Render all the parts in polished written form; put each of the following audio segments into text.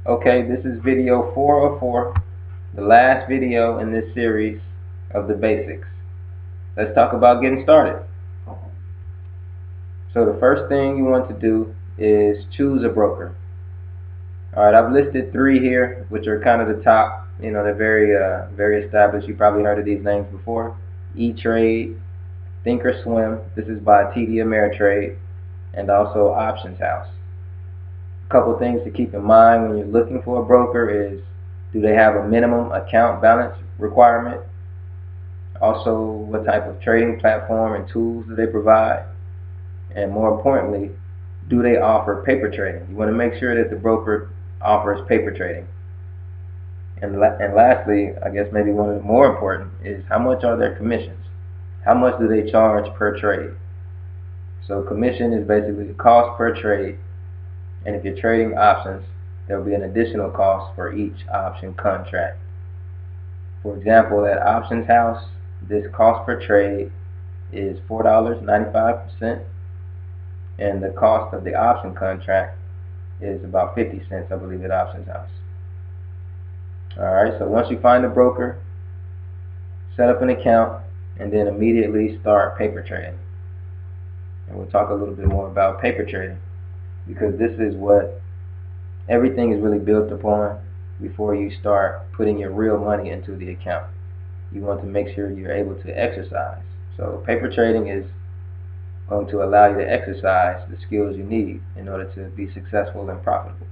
Okay, this is video 404, the last video in this series of the basics. Let's talk about getting started. So the first thing you want to do is choose a broker. Alright, I've listed 3 here, which are kind of the top. They're very established. You probably heard of these names before. E-Trade, Thinkorswim, this is by TD Ameritrade, and also Options House. A couple things to keep in mind when you're looking for a broker is, do they have a minimum account balance requirement? Also, what type of trading platform and tools do they provide? And more importantly, do they offer paper trading? You want to make sure that the broker offers paper trading. And lastly, I guess maybe one of the more important is, how much are their commissions? How much do they charge per trade? So commission is basically the cost per trade, and if you're trading options, there will be an additional cost for each option contract. For example, at Options House, this cost per trade is $4.95, and the cost of the option contract is about 50 cents, I believe, at Options House. Alright, so once you find a broker, set up an account, and then immediately start paper trading. And we'll talk a little bit more about paper trading, because this is what everything is really built upon before you start putting your real money into the account. You want to make sure you're able to exercise. So paper trading is going to allow you to exercise the skills you need in order to be successful and profitable.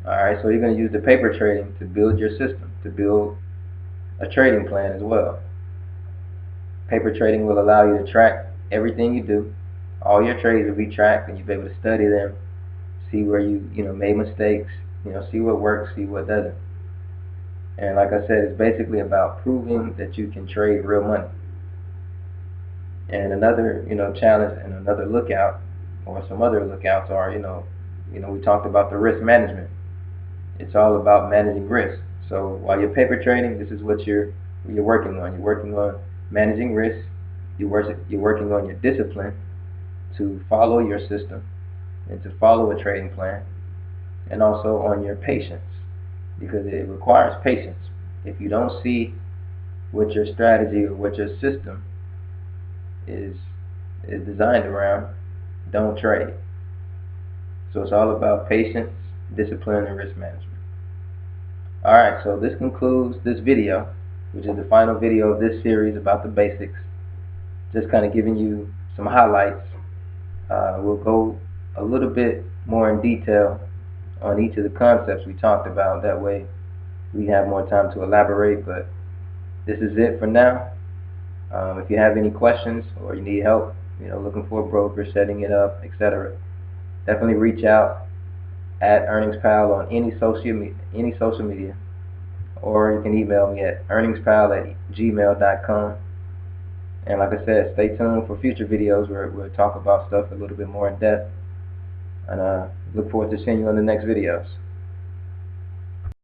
Alright, so you're going to use the paper trading to build your system, to build a trading plan as well. Paper trading will allow you to track everything you do. All your trades will be tracked, and you'll be able to study them, see where you made mistakes, see what works, see what doesn't. And like I said, it's basically about proving that you can trade real money. And another challenge and another lookout, or some other lookouts, are we talked about the risk management. It's all about managing risk. So while you're paper trading, this is what you're working on. You're working on managing risk. You're working on your discipline to follow your system and to follow a trading plan, and also on your patience, because it requires patience. If you don't see what your strategy or what your system is designed around, don't trade. So it's all about patience, discipline, and risk management. Alright, so this concludes this video, which is the final video of this series about the basics. Just kind of giving you some highlights. We'll go a little bit more in detail on each of the concepts we talked about. That way we have more time to elaborate, but this is it for now. If you have any questions or you need help, looking for a broker, setting it up, etc., definitely reach out at EarningsPal on any social media, or you can email me at earningspal@gmail.com. And like I said, stay tuned for future videos where we'll talk about stuff a little bit more in depth. And look forward to seeing you in the next videos.